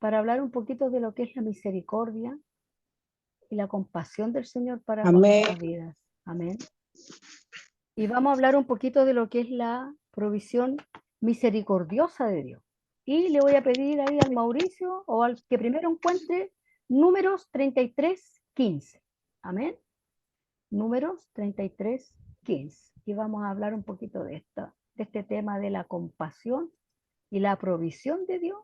para hablar un poquito de lo que es la misericordia y la compasión del Señor para con Amén. nuestras vidas. Amén. Y vamos a hablar un poquito de lo que es la provisión misericordiosa de Dios. Y le voy a pedir ahí al Mauricio o al que primero encuentre Números 33:15. Amén. Números 33:15. Y vamos a hablar un poquito de este tema de la compasión y la provisión de Dios,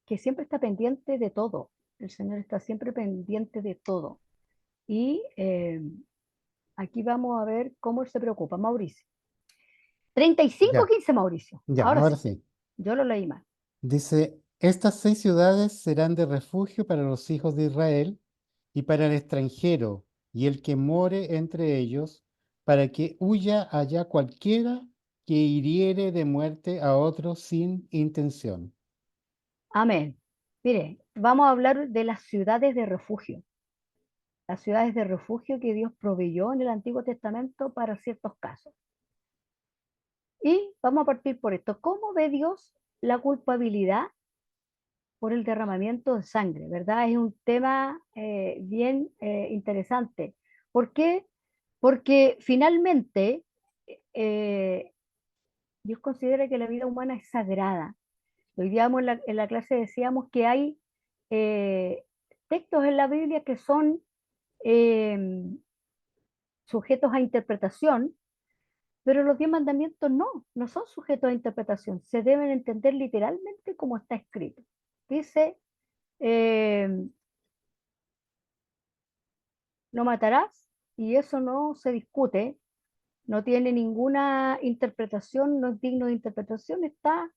que siempre está pendiente de todo. El Señor está siempre pendiente de todo. Y aquí vamos a ver cómo Él se preocupa. Mauricio. 35, Ya, 15, Mauricio. ya, Ahora ahora sí, sí. yo lo leí mal. Dice, estas 6 ciudades serán de refugio para los hijos de Israel y para el extranjero y el que more entre ellos, para que huya allá cualquiera que hiriere de muerte a otro sin intención. Amén. Mire, vamos a hablar de las ciudades de refugio. Las ciudades de refugio que Dios proveyó en el Antiguo Testamento para ciertos casos. Y vamos a partir por esto. ¿Cómo ve Dios la culpabilidad por el derramamiento de sangre? ¿Verdad? Es un tema bien interesante. ¿Por qué? Porque finalmente Dios considera que la vida humana es sagrada. Hoy día en la clase decíamos que hay eh, textos en la Biblia que son eh, sujetos a interpretación, pero los 10 mandamientos no son sujetos a interpretación, se deben entender literalmente como está escrito. Dice, eh, no matarás, y eso no se discute, no tiene ninguna interpretación, no es digno de interpretación, está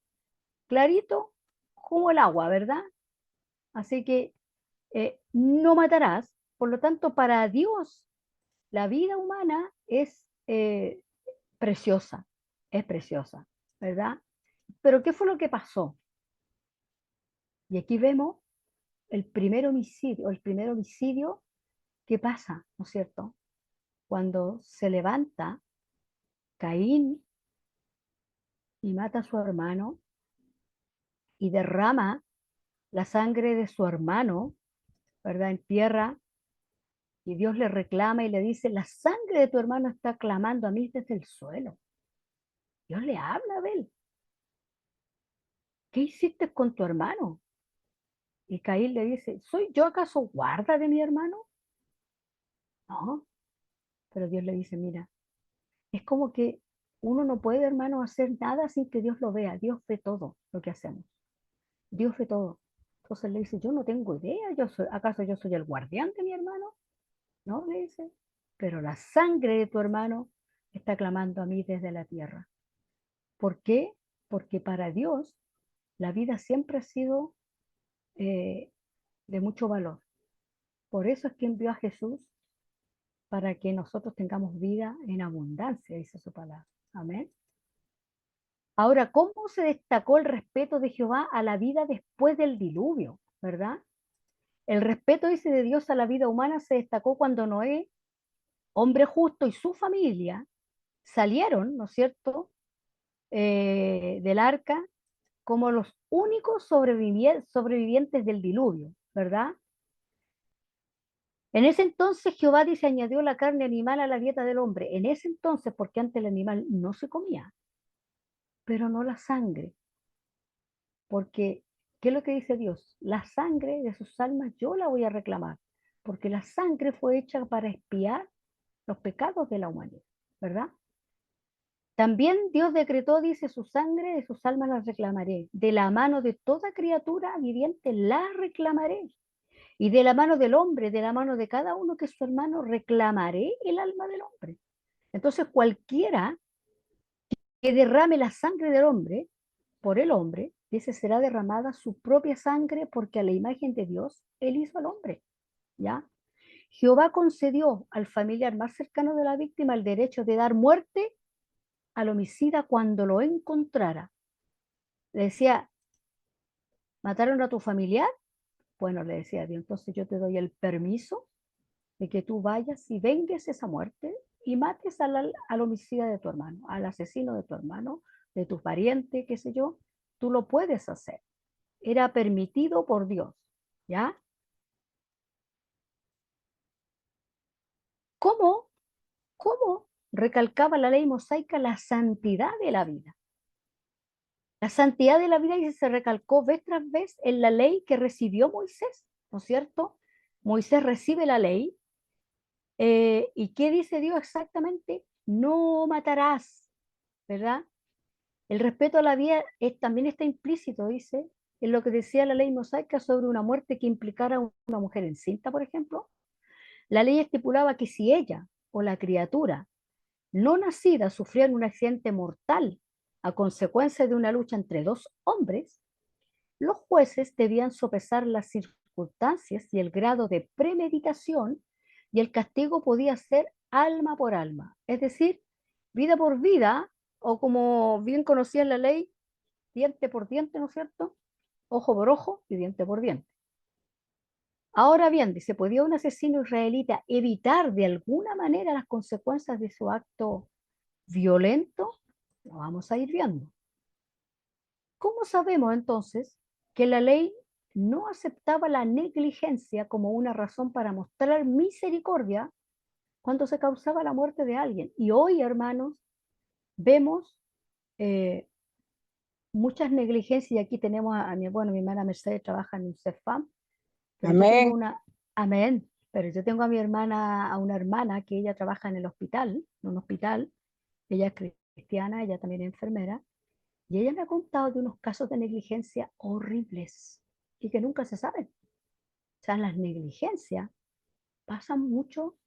clarito como el agua, ¿verdad? Así que no matarás, por lo tanto, para Dios la vida humana preciosa, es preciosa, ¿verdad? Pero ¿qué fue lo que pasó? Y aquí vemos el primer homicidio que pasa, ¿no es cierto? Cuando se levanta Caín y mata a su hermano y derrama la sangre de su hermano, ¿verdad? En tierra, y Dios le reclama y le dice, la sangre de tu hermano está clamando a mí desde el suelo. Dios le habla a Abel. ¿Qué hiciste con tu hermano? Y Caín le dice, ¿soy yo acaso guarda de mi hermano? No, pero Dios le dice, mira, es como que uno no puede, hermano, hacer nada sin que Dios lo vea. Dios ve todo lo que hacemos. Dios ve todo. Entonces le dice, yo no tengo idea, ¿acaso yo soy el guardián de mi hermano? No, le dice, pero la sangre de tu hermano está clamando a mí desde la tierra. ¿Por qué? Porque para Dios la vida siempre ha sido eh, de mucho valor. Por eso es que envió a Jesús para que nosotros tengamos vida en abundancia, dice su palabra. Amén. Ahora, ¿cómo se destacó el respeto de Jehová a la vida después del diluvio? ¿Verdad? El respeto, dice, de Dios a la vida humana se destacó cuando Noé, hombre justo, y su familia salieron, ¿no es cierto?, del arca como los únicos sobrevivientes del diluvio, ¿verdad? En ese entonces Jehová dice, añadió la carne animal a la dieta del hombre. En ese entonces, porque antes el animal no se comía, pero no la sangre. Porque, ¿qué es lo que dice Dios? La sangre de sus almas yo la voy a reclamar, porque la sangre fue hecha para expiar los pecados de la humanidad, ¿verdad? También Dios decretó, dice, su sangre de sus almas la reclamaré. De la mano de toda criatura viviente la reclamaré. Y de la mano del hombre, de la mano de cada uno que es su hermano, reclamaré el alma del hombre. Entonces cualquiera que derrame la sangre del hombre, por el hombre, dice, será derramada su propia sangre porque a la imagen de Dios, él hizo al hombre. ¿Ya? Jehová concedió al familiar más cercano de la víctima el derecho de dar muerte al homicida cuando lo encontrara. Le decía, ¿mataron a tu familiar? Bueno, le decía Dios, entonces yo te doy el permiso de que tú vayas y vengues esa muerte y mates al homicida de tu hermano, al asesino de tu hermano, de tu pariente, qué sé yo, tú lo puedes hacer. era permitido por Dios, ¿ya? ¿Cómo? ¿Cómo recalcaba la ley mosaica la santidad de la vida? La santidad de la vida y se recalcó vez tras vez en la ley que recibió Moisés, ¿no es cierto? Moisés recibe la ley. ¿Y qué dice Dios exactamente? No matarás, ¿verdad? El respeto a la vida también está implícito, dice, en lo que decía la ley mosaica sobre una muerte que implicara a una mujer encinta, por ejemplo. La ley estipulaba que si ella o la criatura no nacida sufrían un accidente mortal a consecuencia de una lucha entre dos hombres, los jueces debían sopesar las circunstancias y el grado de premeditación, y el castigo podía ser alma por alma, es decir, vida por vida, o como bien conocía en la ley, diente por diente, ¿no es cierto? Ojo por ojo y diente por diente. Ahora bien, dice, ¿podía un asesino israelita evitar de alguna manera las consecuencias de su acto violento? Lo vamos a ir viendo. ¿Cómo sabemos entonces que la ley no aceptaba la negligencia como una razón para mostrar misericordia cuando se causaba la muerte de alguien? Y hoy, hermanos, vemos muchas negligencias, y aquí tenemos bueno, mi hermana Mercedes trabaja en un CEFAM, pero yo tengo Amén. una, amén, pero yo tengo a mi hermana, a una hermana que ella trabaja en el hospital, en un hospital, ella es cristiana, ella también es enfermera, y ella me ha contado de unos casos de negligencia horribles y que nunca se saben. O sea, las negligencias pasan mucho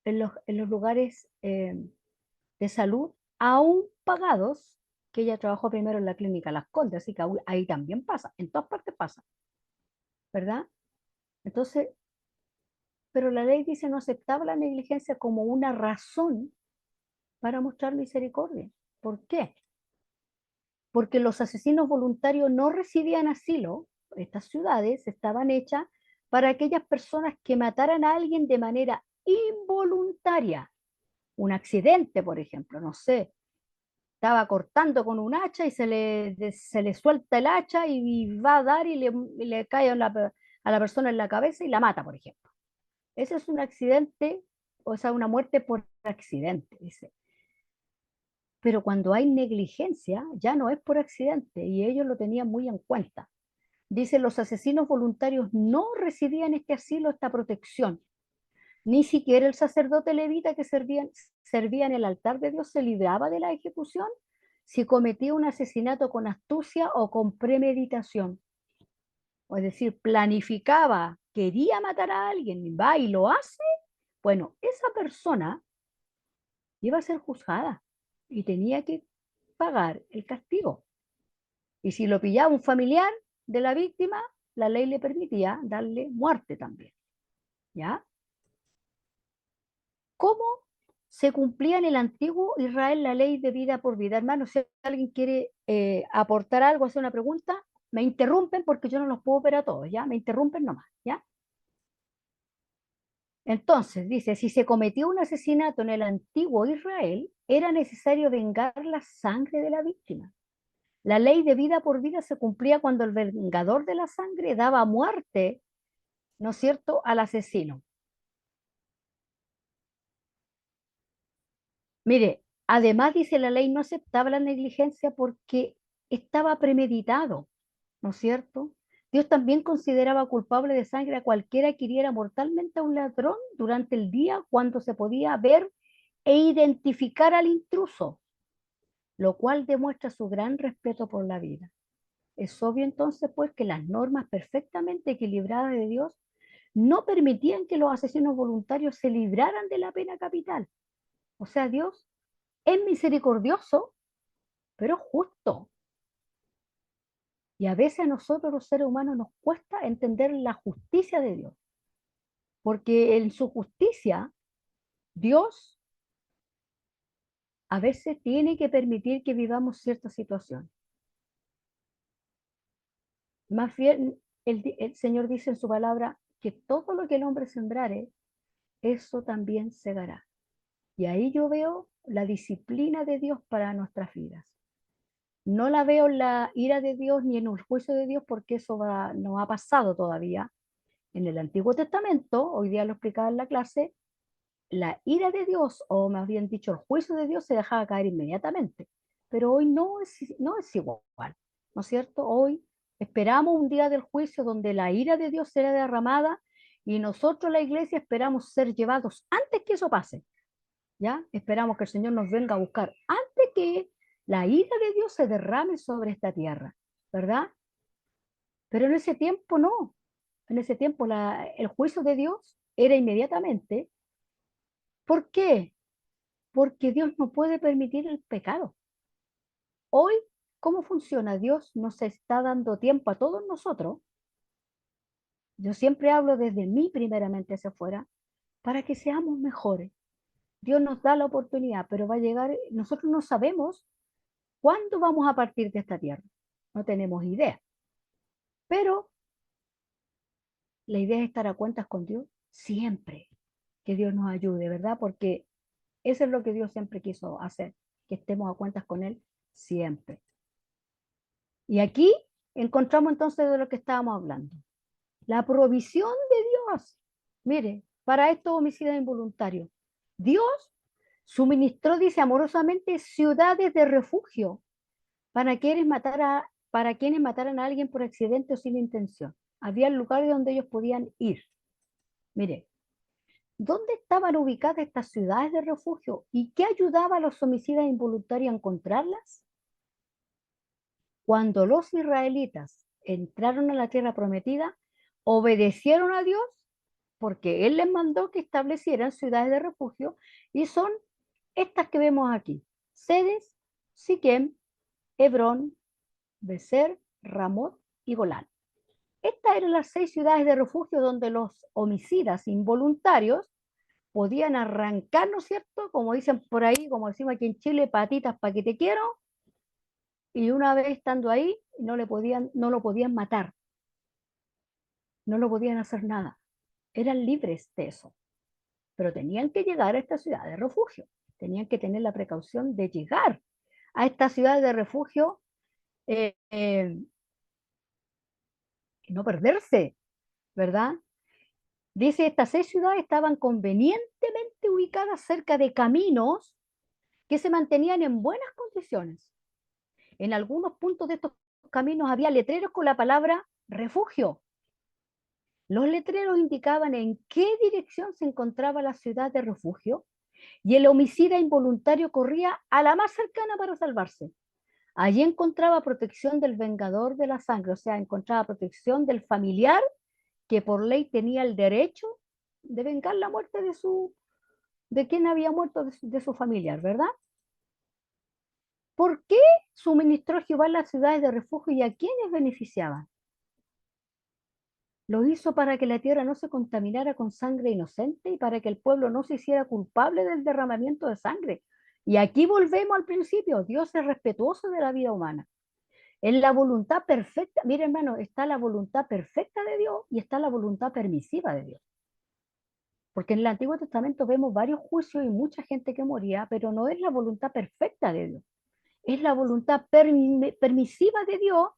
en los lugares de salud, aún pagados, que ella trabajó primero en la clínica Las Condes, así que ahí también pasa, en todas partes pasa, ¿verdad? Entonces, pero la ley dice no aceptaba la negligencia como una razón para mostrar misericordia. ¿Por qué? Porque los asesinos voluntarios no recibían asilo. Estas ciudades estaban hechas para aquellas personas que mataran a alguien de manera involuntaria. Un accidente, por ejemplo, no sé, estaba cortando con un hacha y se le suelta el hacha y va a dar y le cae a la persona en la cabeza y la mata, por ejemplo. Ese es un accidente, o sea, una muerte por accidente, dice. Pero cuando hay negligencia, ya no es por accidente, y ellos lo tenían muy en cuenta. Dice, los asesinos voluntarios no recibían este asilo, esta protección. Ni siquiera el sacerdote levita que servía en el altar de Dios se libraba de la ejecución si cometía un asesinato con astucia o con premeditación. O es decir, planificaba, quería matar a alguien, va y lo hace. Bueno, esa persona iba a ser juzgada y tenía que pagar el castigo. Y si lo pillaba un familiar de la víctima, la ley le permitía darle muerte también. ¿Ya? ¿Cómo se cumplía en el antiguo Israel la ley de vida por vida? Hermano, si alguien quiere aportar algo, hacer una pregunta, me interrumpen porque yo no los puedo ver a todos, ¿ya? Me interrumpen nomás, ¿ya? Entonces, dice, si se cometió un asesinato en el antiguo Israel, era necesario vengar la sangre de la víctima. La ley de vida por vida se cumplía cuando el vengador de la sangre daba muerte, ¿no es cierto?, al asesino. Mire, además dice la ley no aceptaba la negligencia porque estaba premeditado, ¿no es cierto? Dios también consideraba culpable de sangre a cualquiera que hiriera mortalmente a un ladrón durante el día cuando se podía ver e identificar al intruso, lo cual demuestra su gran respeto por la vida. Es obvio entonces pues que las normas perfectamente equilibradas de Dios no permitían que los asesinos voluntarios se libraran de la pena capital. O sea, Dios es misericordioso, pero justo. Y a veces a nosotros los seres humanos nos cuesta entender la justicia de Dios, porque en su justicia Dios a veces tiene que permitir que vivamos ciertas situaciones. Más bien, el Señor dice en su palabra que todo lo que el hombre sembrare, eso también segará. Y ahí yo veo la disciplina de Dios para nuestras vidas. No la veo en la ira de Dios ni en el juicio de Dios porque eso no ha pasado todavía. En el Antiguo Testamento, hoy día lo explicaba en la clase, la ira de Dios, o más bien dicho, el juicio de Dios se dejaba caer inmediatamente. Pero hoy no es igual, ¿no es cierto? Hoy esperamos un día del juicio donde la ira de Dios será derramada y nosotros, la iglesia, esperamos ser llevados antes que eso pase. ¿Ya? Esperamos que el Señor nos venga a buscar antes que la ira de Dios se derrame sobre esta tierra, ¿verdad? Pero en ese tiempo no. En ese tiempo el juicio de Dios era inmediatamente. ¿Por qué? Porque Dios no puede permitir el pecado. Hoy, ¿cómo funciona? Dios nos está dando tiempo a todos nosotros. Yo siempre hablo desde mí primeramente hacia afuera, para que seamos mejores. Dios nos da la oportunidad, pero va a llegar, nosotros no sabemos cuándo vamos a partir de esta tierra. No tenemos idea. Pero la idea es estar a cuentas con Dios siempre. Que Dios nos ayude, ¿verdad? Porque eso es lo que Dios siempre quiso hacer, que estemos a cuentas con Él siempre. Y aquí encontramos entonces de lo que estábamos hablando. La provisión de Dios. Mire, para estos homicidios involuntarios, Dios suministró, dice amorosamente, ciudades de refugio para quienes mataran a alguien por accidente o sin intención. Había lugares donde ellos podían ir. Mire, ¿dónde estaban ubicadas estas ciudades de refugio y qué ayudaba a los homicidas involuntarios a encontrarlas? Cuando los israelitas entraron a la tierra prometida, obedecieron a Dios porque Él les mandó que establecieran ciudades de refugio y son estas que vemos aquí: Sedes, Siquem, Hebrón, Becer, Ramot y Golán. Estas eran las 6 ciudades de refugio donde los homicidas involuntarios podían arrancar, ¿no es cierto? Como dicen por ahí, como decimos aquí en Chile, patitas para que te quiero, y una vez estando ahí, no lo podían matar, no lo podían hacer nada. Eran libres de eso, pero tenían que llegar a esta ciudad de refugio, tenían que tener la precaución de llegar a esta ciudad de refugio eh, eh, y no perderse, ¿verdad? Dice, estas 6 ciudades estaban convenientemente ubicadas cerca de caminos que se mantenían en buenas condiciones. En algunos puntos de estos caminos había letreros con la palabra refugio. Los letreros indicaban en qué dirección se encontraba la ciudad de refugio y el homicida involuntario corría a la más cercana para salvarse. Allí encontraba protección del vengador de la sangre, o sea, encontraba protección del familiar que por ley tenía el derecho de vengar la muerte de quien había muerto de su familiar, ¿verdad? ¿Por qué suministró Jehová las ciudades de refugio y a quiénes beneficiaban? Lo hizo para que la tierra no se contaminara con sangre inocente y para que el pueblo no se hiciera culpable del derramamiento de sangre. Y aquí volvemos al principio, Dios es respetuoso de la vida humana. En la voluntad perfecta, mire hermano, está la voluntad perfecta de Dios y está la voluntad permisiva de Dios. Porque en el Antiguo Testamento vemos varios juicios y mucha gente que moría, pero no es la voluntad perfecta de Dios. Es la voluntad permisiva de Dios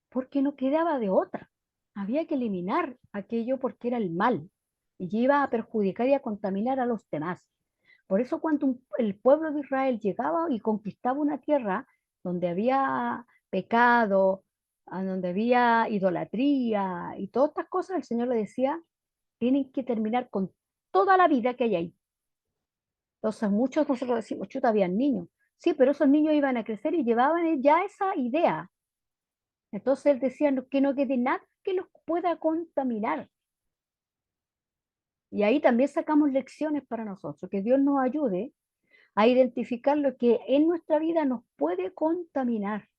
porque no quedaba de otra. Había que eliminar aquello porque era el mal y iba a perjudicar y a contaminar a los demás. Por eso cuando el pueblo de Israel llegaba y conquistaba una tierra donde había pecado, donde había idolatría y todas estas cosas, el Señor le decía, tienen que terminar con toda la vida que hay ahí. Entonces muchos de nosotros decimos, chuta, habían niños. Sí, pero esos niños iban a crecer y llevaban ya esa idea. Entonces él decía que no quede nada que los pueda contaminar. Y ahí también sacamos lecciones para nosotros, que Dios nos ayude a identificar lo que en nuestra vida nos puede contaminar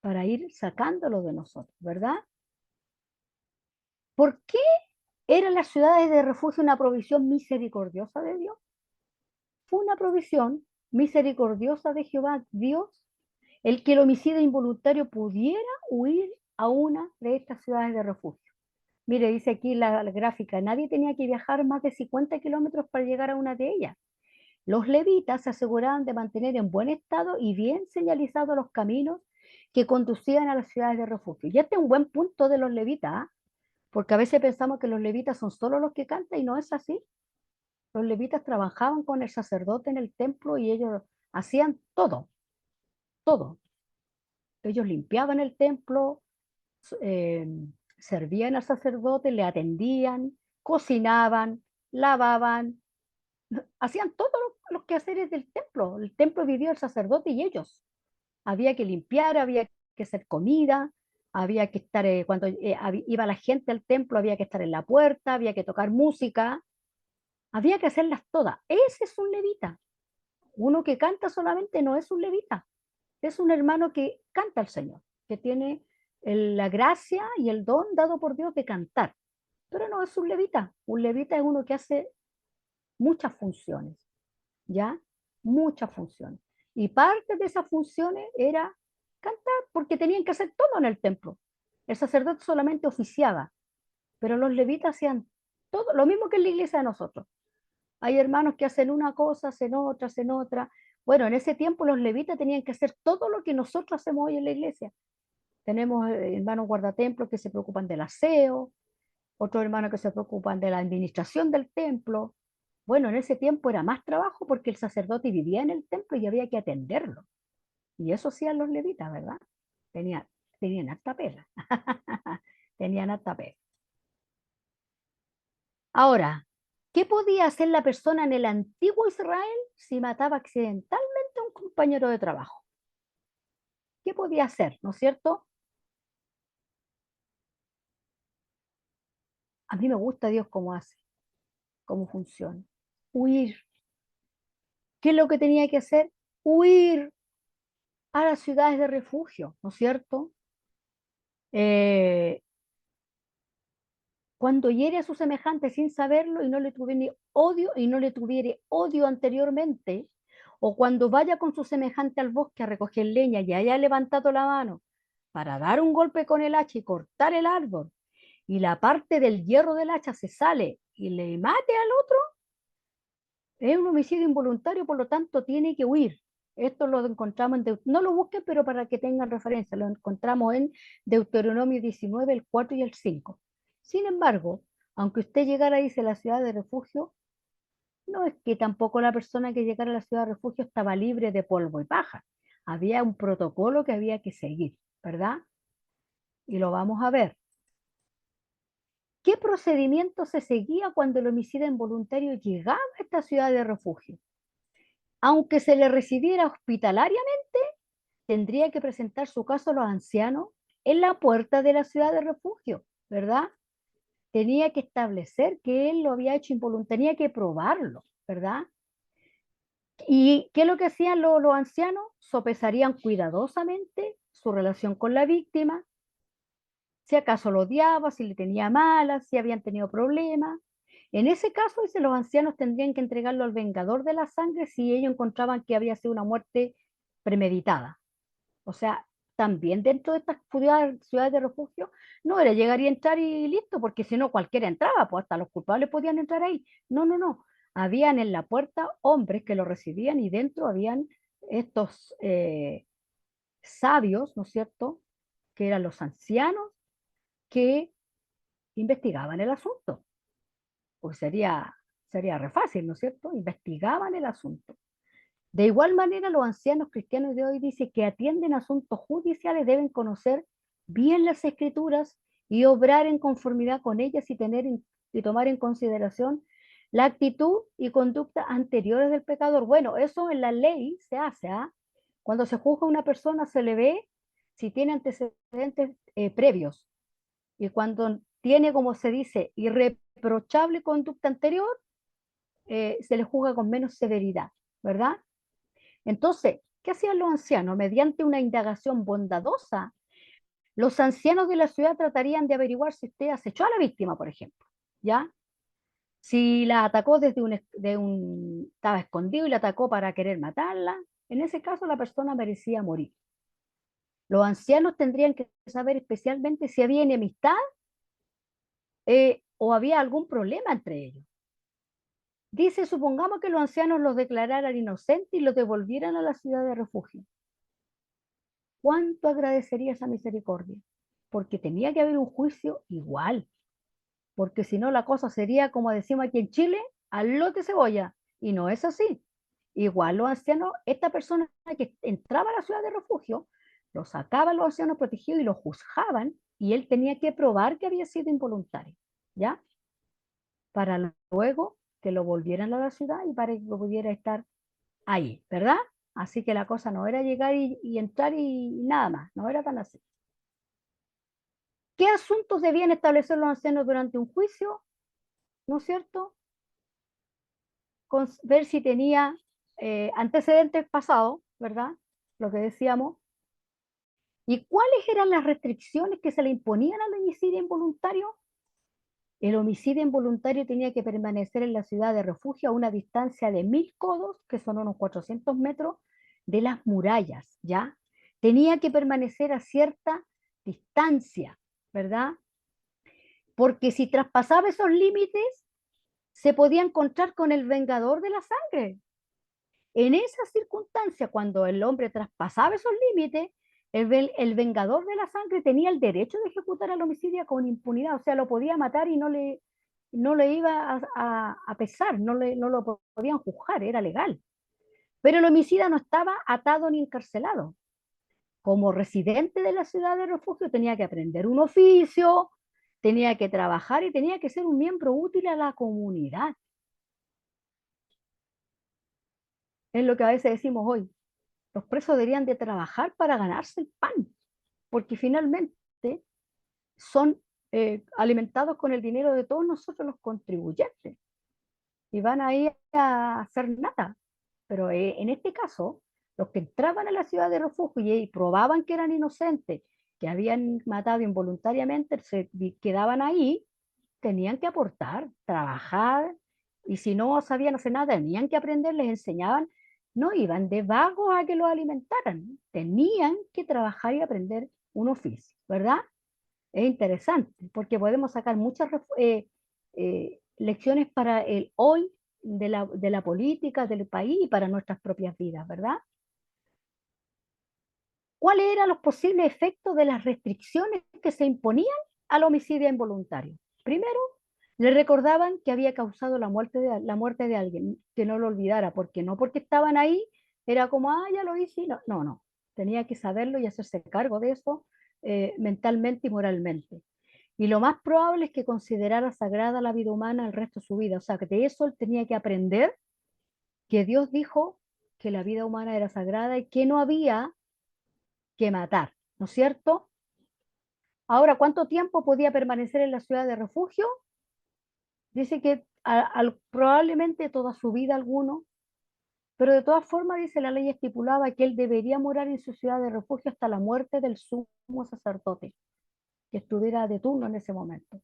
para ir sacándolo de nosotros, ¿verdad? ¿Por qué eran las ciudades de refugio una provisión misericordiosa de Dios? Fue una provisión misericordiosa de Jehová, Dios, el que el homicida involuntario pudiera huir a una de estas ciudades de refugio. Mire, dice aquí la gráfica, nadie tenía que viajar más de 50 kilómetros para llegar a una de ellas. Los levitas se aseguraban de mantener en buen estado y bien señalizados los caminos que conducían a las ciudades de refugio. Y este es un buen punto de los levitas, ¿ah? Porque a veces pensamos que los levitas son solo los que cantan y no es así. Los levitas trabajaban con el sacerdote en el templo y ellos hacían todo, todo. Ellos limpiaban el templo, eh, servían al sacerdote, le atendían, cocinaban, lavaban, hacían todos los quehaceres del templo. El templo vivió el sacerdote y ellos. Había que limpiar, había que hacer comida, había que estar, cuando iba la gente al templo, había que estar en la puerta, había que tocar música, había que hacerlas todas. Ese es un levita. Uno que canta solamente no es un levita, es un hermano que canta al Señor, que tiene la gracia y el don dado por Dios de cantar. Pero no es un levita. Un levita es uno que hace muchas funciones, ¿ya? Muchas funciones. Y parte de esas funciones era cantar, porque tenían que hacer todo en el templo. El sacerdote solamente oficiaba, pero los levitas hacían todo, lo mismo que en la iglesia de nosotros. Hay hermanos que hacen una cosa, hacen otra, hacen otra. Bueno, en ese tiempo los levitas tenían que hacer todo lo que nosotros hacemos hoy en la iglesia. Tenemos hermanos guardatemplos que se preocupan del aseo, otros hermanos que se preocupan de la administración del templo. Bueno, en ese tiempo era más trabajo porque el sacerdote vivía en el templo y había que atenderlo. Y eso hacían los levitas, ¿verdad? Tenían, tenían harta pela. Tenían harta pela. Ahora, ¿qué podía hacer la persona en el antiguo Israel si mataba accidentalmente a un compañero de trabajo? ¿Qué podía hacer, no es cierto? A mí me gusta Dios cómo hace, cómo funciona. Huir. ¿Qué es lo que tenía que hacer? Huir a las ciudades de refugio, ¿no es cierto? Eh, Cuando hiere a su semejante sin saberlo y no le tuviera odio y no le tuviere odio anteriormente, o cuando vaya con su semejante al bosque a recoger leña y haya levantado la mano para dar un golpe con el hacha y cortar el árbol, y la parte del hierro del hacha se sale y le mate al otro, es un homicidio involuntario, por lo tanto tiene que huir. Esto lo encontramos no lo busquen, pero para que tengan referencia, lo encontramos en Deuteronomio 19, el 4 y el 5. Sin embargo, aunque usted llegara, dice, a la ciudad de refugio, no es que tampoco la persona que llegara a la ciudad de refugio estaba libre de polvo y paja. Había un protocolo que había que seguir, ¿verdad? Y lo vamos a ver. ¿Qué procedimiento se seguía cuando el homicida involuntario llegaba a esta ciudad de refugio? Aunque se le recibiera hospitalariamente, tendría que presentar su caso a los ancianos en la puerta de la ciudad de refugio, ¿verdad? Tenía que establecer que él lo había hecho involuntario, tenía que probarlo, ¿verdad? ¿Y qué es lo que hacían los ancianos? Sopesarían cuidadosamente su relación con la víctima, si acaso lo odiaba, si le tenía malas, si habían tenido problemas. En ese caso, dice, los ancianos tendrían que entregarlo al vengador de la sangre si ellos encontraban que había sido una muerte premeditada. O sea, también dentro de estas ciudades de refugio, no era llegar y entrar y listo, porque si no cualquiera entraba, pues hasta los culpables podían entrar ahí. No, no, no. Habían en la puerta hombres que lo recibían y dentro habían estos sabios, ¿no es cierto? Que eran los ancianos que investigaban el asunto. Pues sería re fácil, ¿no es cierto? Investigaban el asunto. De igual manera, los ancianos cristianos de hoy dicen que atienden asuntos judiciales, deben conocer bien las escrituras y obrar en conformidad con ellas y tomar en consideración la actitud y conducta anteriores del pecador. Bueno, eso en la ley se hace, ¿ah? Cuando se juzga a una persona se le ve si tiene antecedentes previos y cuando tiene, como se dice, irreprochable conducta anterior, se le juzga con menos severidad, ¿verdad? Entonces, ¿qué hacían los ancianos? Mediante una indagación bondadosa, los ancianos de la ciudad tratarían de averiguar si usted acechó a la víctima, por ejemplo, ¿ya? Si la atacó estaba escondido y la atacó para querer matarla, en ese caso la persona merecía morir. Los ancianos tendrían que saber especialmente si había enemistad o había algún problema entre ellos. Dice, supongamos que los ancianos los declararan inocentes y los devolvieran a la ciudad de refugio. ¿Cuánto agradecería esa misericordia? Porque tenía que haber un juicio igual, porque si no la cosa sería, como decimos aquí en Chile, al lote cebolla, y no es así. Igual los ancianos, esta persona que entraba a la ciudad de refugio, lo sacaban los ancianos protegidos y lo juzgaban, y él tenía que probar que había sido involuntario, ¿ya? Para luego que lo volvieran a la ciudad y para que pudiera estar ahí, ¿verdad? Así que la cosa no era llegar y entrar y nada más, no era tan así. ¿Qué asuntos debían establecer los ancianos durante un juicio? ¿No es cierto? Ver si tenía antecedentes pasados, ¿verdad? Lo que decíamos. ¿Y cuáles eran las restricciones que se le imponían al homicidio involuntario? El homicidio involuntario tenía que permanecer en la ciudad de refugio a una distancia de 1000 codos, que son unos 400 metros, de las murallas, ¿ya? Tenía que permanecer a cierta distancia, ¿verdad? Porque si traspasaba esos límites, se podía encontrar con el vengador de la sangre. En esa circunstancia, cuando el hombre traspasaba esos límites, el vengador de la sangre tenía el derecho de ejecutar al homicida con impunidad, o sea, lo podía matar y no le iba a pesar, no lo podían juzgar, era legal. Pero el homicida no estaba atado ni encarcelado. Como residente de la ciudad de refugio tenía que aprender un oficio, tenía que trabajar y tenía que ser un miembro útil a la comunidad. Es lo que a veces decimos hoy. Los presos deberían de trabajar para ganarse el pan, porque finalmente son alimentados con el dinero de todos nosotros los contribuyentes y van a ir a hacer nada. Pero en este caso, los que entraban a la ciudad de refugio y probaban que eran inocentes, que habían matado involuntariamente, se quedaban ahí, tenían que aportar, trabajar, y si no sabían hacer nada, tenían que aprender, les enseñaban, no iban de vagos a que los alimentaran, tenían que trabajar y aprender un oficio, ¿verdad? Es interesante, porque podemos sacar muchas lecciones para el hoy de la política, del país y para nuestras propias vidas, ¿verdad? ¿Cuáles eran los posibles efectos de las restricciones que se imponían al homicidio involuntario? Primero, le recordaban que había causado la muerte de alguien, que no lo olvidara, porque no porque estaban ahí, era como, ah, ya lo hice, no, no, no. Tenía que saberlo y hacerse cargo de eso mentalmente y moralmente. Y lo más probable es que considerara sagrada la vida humana el resto de su vida. O sea, que de eso él tenía que aprender que Dios dijo que la vida humana era sagrada y que no había que matar, ¿no es cierto? Ahora, ¿cuánto tiempo podía permanecer en la ciudad de refugio? Dice que probablemente toda su vida alguno, pero de todas formas, dice la ley estipulaba que él debería morar en su ciudad de refugio hasta la muerte del sumo sacerdote, que estuviera de turno en ese momento.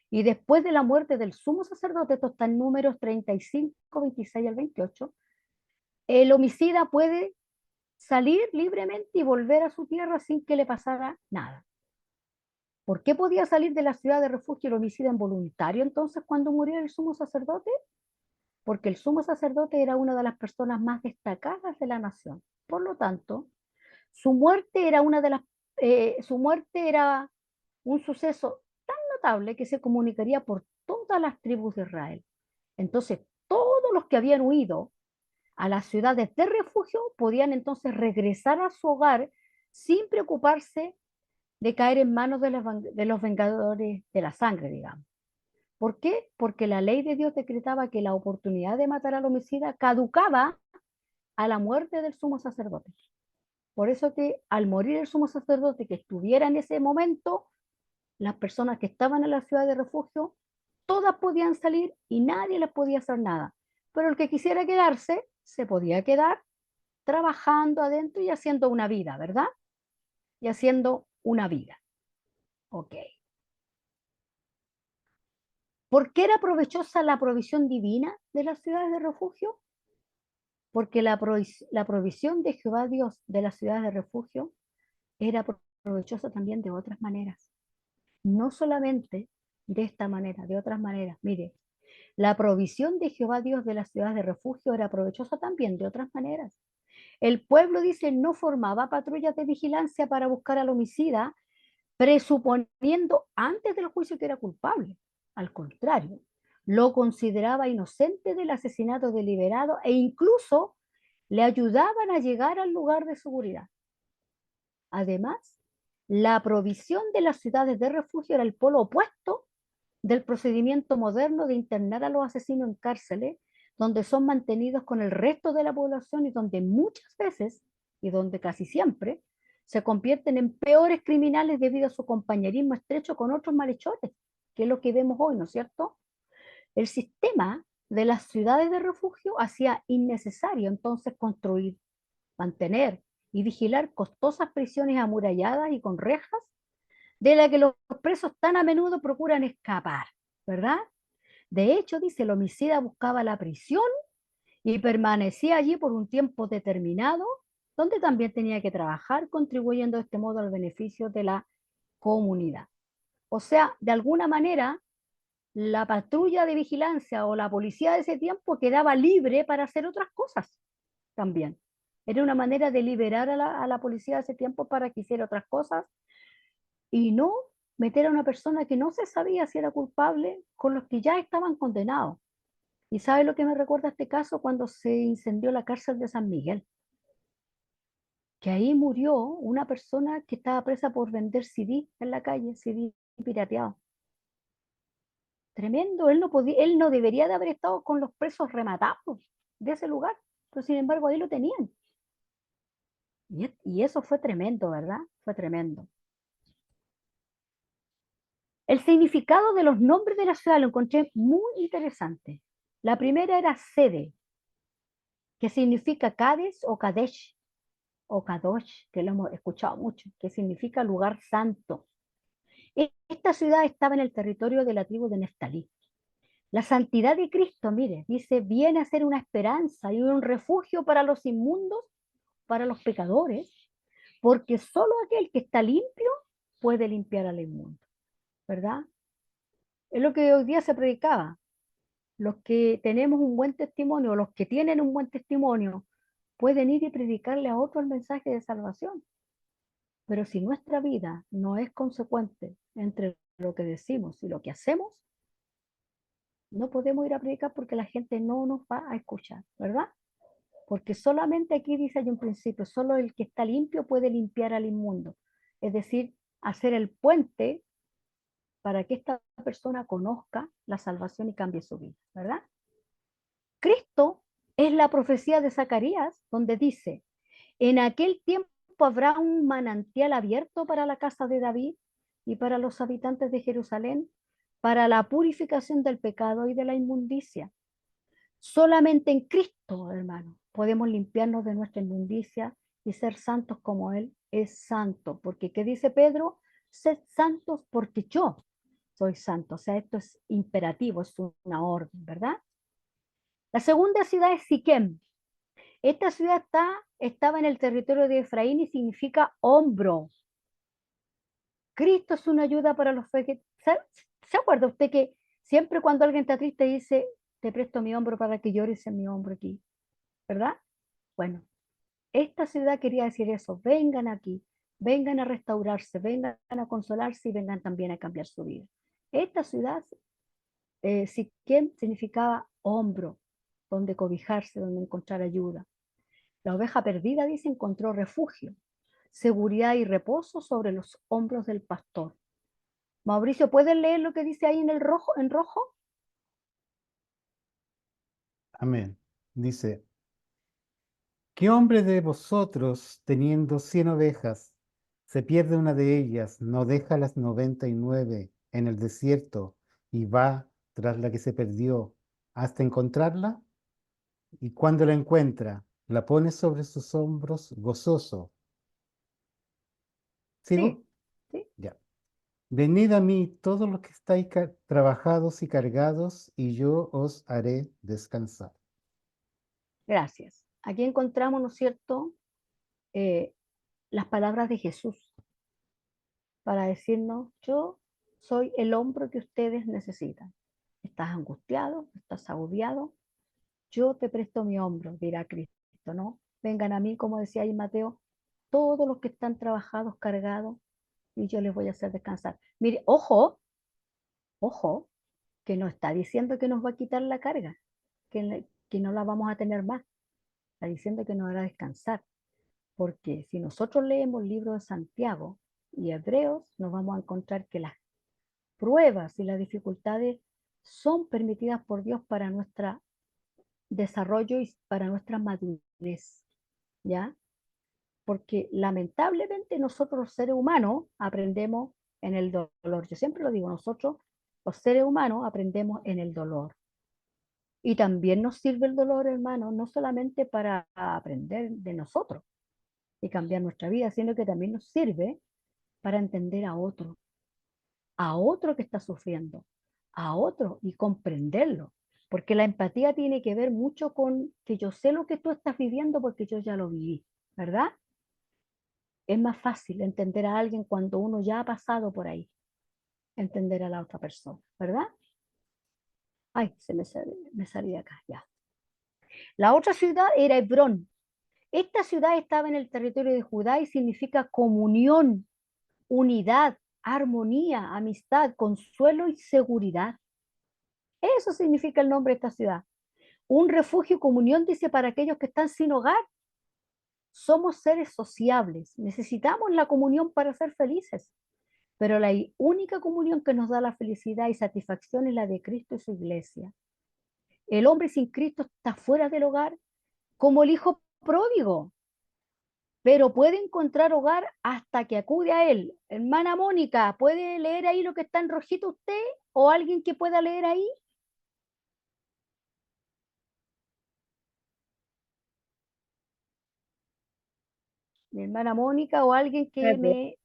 Y después de la muerte del sumo sacerdote, esto está en números 35, 26 al 28, el homicida puede salir libremente y volver a su tierra sin que le pasara nada. ¿Por qué podía salir de la ciudad de refugio el homicida involuntario entonces cuando murió el sumo sacerdote? Porque el sumo sacerdote era una de las personas más destacadas de la nación. Por lo tanto, su muerte era su muerte era un suceso tan notable que se comunicaría por todas las tribus de Israel. Entonces, todos los que habían huido a las ciudades de refugio podían entonces regresar a su hogar sin preocuparse de caer en manos de los vengadores de la sangre, digamos. ¿Por qué? Porque la ley de Dios decretaba que la oportunidad de matar al homicida caducaba a la muerte del sumo sacerdote. Por eso que al morir el sumo sacerdote que estuviera en ese momento, las personas que estaban en la ciudad de refugio, todas podían salir y nadie les podía hacer nada. Pero el que quisiera quedarse, se podía quedar trabajando adentro y haciendo una vida, ¿verdad? Y haciendo una vida. Ok. ¿Por qué era provechosa la provisión divina de las ciudades de refugio? Porque la provisión de Jehová Dios de las ciudades de refugio era provechosa también de otras maneras. No solamente de esta manera, de otras maneras. Mire, La provisión de Jehová Dios de las ciudades de refugio era provechosa también de otras maneras. El pueblo, dice, no formaba patrullas de vigilancia para buscar al homicida, presuponiendo antes del juicio que era culpable. Al contrario, lo consideraba inocente del asesinato deliberado e incluso le ayudaban a llegar al lugar de seguridad. Además, la provisión de las ciudades de refugio era el polo opuesto del procedimiento moderno de internar a los asesinos en cárceles, donde son mantenidos con el resto de la población y donde muchas veces, y donde casi siempre, se convierten en peores criminales debido a su compañerismo estrecho con otros malhechores, que es lo que vemos hoy, ¿no es cierto? El sistema de las ciudades de refugio hacía innecesario entonces construir, mantener y vigilar costosas prisiones amuralladas y con rejas, de la que los presos tan a menudo procuran escapar, ¿verdad? De hecho, dice, el homicida buscaba la prisión y permanecía allí por un tiempo determinado, donde también tenía que trabajar, contribuyendo de este modo al beneficio de la comunidad. O sea, de alguna manera, la patrulla de vigilancia o la policía de ese tiempo quedaba libre para hacer otras cosas también. Era una manera de liberar a la policía de ese tiempo para que hiciera otras cosas y no meter a una persona que no se sabía si era culpable con los que ya estaban condenados. ¿Y sabe lo que me recuerda este caso cuando se incendió la cárcel de San Miguel? Que ahí murió una persona que estaba presa por vender CD en la calle, CD pirateado. Tremendo, él no podía, él no debería de haber estado con los presos rematados de ese lugar, pero sin embargo ahí lo tenían. Y eso fue tremendo, ¿verdad? Fue tremendo. El significado de los nombres de la ciudad lo encontré muy interesante. La primera era sede, que significa Cades o Kadesh, o Kadosh, que lo hemos escuchado mucho, que significa lugar santo. Esta ciudad estaba en el territorio de la tribu de Neftalí. La santidad de Cristo, mire, dice, viene a ser una esperanza y un refugio para los inmundos, para los pecadores, porque solo aquel que está limpio puede limpiar al inmundo, ¿verdad? Es lo que hoy día se predicaba. Los que tenemos un buen testimonio, los que tienen un buen testimonio, pueden ir y predicarle a otro el mensaje de salvación. Pero si nuestra vida no es consecuente entre lo que decimos y lo que hacemos, no podemos ir a predicar porque la gente no nos va a escuchar, ¿verdad? Porque solamente aquí dice hay un principio, solo el que está limpio puede limpiar al inmundo. Es decir, hacer el puente para que esta persona conozca la salvación y cambie su vida, ¿verdad? Cristo es la profecía de Zacarías, donde dice, en aquel tiempo habrá un manantial abierto para la casa de David y para los habitantes de Jerusalén, para la purificación del pecado y de la inmundicia. Solamente en Cristo, hermano, podemos limpiarnos de nuestra inmundicia y ser santos como Él es santo. Porque, ¿qué dice Pedro? Sed santos porque yo soy santo. O sea, esto es imperativo, es una orden, ¿verdad? La segunda ciudad es Siquem. Esta ciudad estaba en el territorio de Efraín y significa hombro. Cristo es una ayuda para los fe. ¿Se acuerda usted que siempre cuando alguien está triste dice, te presto mi hombro para que llores en mi hombro aquí? ¿Verdad? Bueno, esta ciudad quería decir eso, vengan aquí, vengan a restaurarse, vengan a consolarse y vengan también a cambiar su vida. Esta ciudad, Siquem, significaba hombro, donde cobijarse, donde encontrar ayuda. La oveja perdida, dice, encontró refugio, seguridad y reposo sobre los hombros del pastor. Mauricio, ¿puedes leer lo que dice ahí en el rojo, en rojo? Amén. Dice, ¿qué hombre de vosotros, teniendo 100 ovejas, se pierde una de ellas, no deja las 99 en el desierto y va tras la que se perdió hasta encontrarla? Y cuando la encuentra, la pone sobre sus hombros gozoso. ¿Sigo? Sí, sí, Ya. Venid a mí todos los que estáis trabajados y cargados, y yo os haré descansar. gracias. Aquí encontramos, ¿no es cierto?, eh, las palabras de Jesús para decirnos, yo soy el hombro que ustedes necesitan. ¿Estás angustiado? ¿Estás agobiado? Yo te presto mi hombro, dirá Cristo, ¿no? Vengan a mí, como decía ahí Mateo, todos los que están trabajados, cargados, y yo les voy a hacer descansar. Mire, ojo, ojo, que no está diciendo que nos va a quitar la carga, que no la vamos a tener más. Está diciendo que nos hará descansar. Porque si nosotros leemos el libro de Santiago y Hebreos, nos vamos a encontrar que las pruebas y las dificultades son permitidas por Dios para nuestro desarrollo y para nuestra madurez, ¿ya? Porque lamentablemente nosotros los seres humanos aprendemos en el dolor. Yo siempre lo digo, nosotros los seres humanos aprendemos en el dolor. Y también nos sirve el dolor, hermano, no solamente para aprender de nosotros y cambiar nuestra vida, sino que también nos sirve para entender a otro que está sufriendo, a otro y comprenderlo. Porque la empatía tiene que ver mucho con que yo sé lo que tú estás viviendo porque yo ya lo viví, ¿verdad? Es más fácil entender a alguien cuando uno ya ha pasado por ahí, entender a la otra persona, ¿verdad? Ay, me salí de acá, ya. La otra ciudad era Hebrón. Esta ciudad estaba en el territorio de Judá y significa comunión, unidad, armonía, amistad, consuelo y seguridad. Eso significa el nombre de esta ciudad. Un refugio, comunión, dice, para aquellos que están sin hogar. Somos seres sociables, necesitamos la comunión para ser felices, pero la única comunión que nos da la felicidad y satisfacción es la de Cristo y su iglesia. El hombre sin Cristo está fuera del hogar como el hijo pródigo, pero puede encontrar hogar hasta que acude a él. Hermana Mónica, ¿puede leer ahí lo que está en rojito usted o alguien que pueda leer ahí? Mi hermana Mónica o alguien A que ver, me...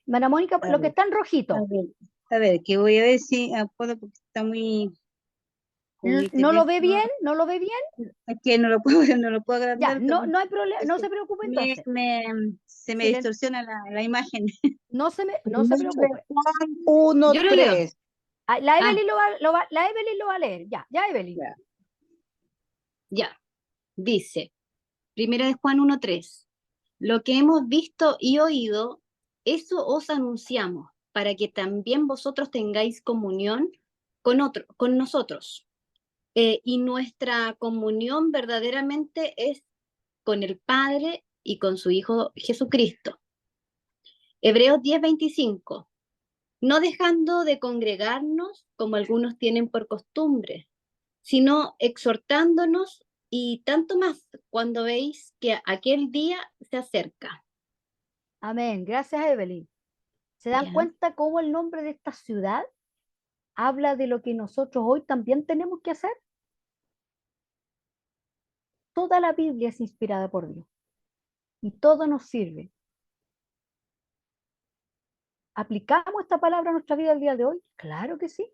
Hermana Mónica, a lo que ver, está en a rojito. ver, a ver, que voy a ver si puedo porque está muy con mi ¿No lo ve teléfono. bien? ¿No lo ve bien? Es que no lo puedo, no lo puedo Ya, agrandar, no hay problema, no se se preocupe me, entonces. me- se me Si distorsiona la imagen. no se Primero de preocupe. Juan 1, Yo lo leo. 3. Ah, la Ah, Evelyn la Evelyn lo va a leer. Ya, ya, Evelyn. ya, ya. Dice, Primera de Juan 1:3. Lo que hemos visto y oído, eso os anunciamos, para que también vosotros tengáis comunión con nosotros. Y nuestra comunión verdaderamente es con el Padre y con su Hijo Jesucristo. Hebreos 10:25. No dejando de congregarnos como algunos tienen por costumbre, sino exhortándonos y tanto más cuando veis que aquel día se acerca. Amén. Gracias, Evelyn. ¿Se dan Ya. cuenta cómo el nombre de esta ciudad habla de lo que nosotros hoy también tenemos que hacer? Toda la Biblia es inspirada por Dios y todo nos sirve. ¿Aplicamos esta palabra a nuestra vida el día de hoy? Claro que sí.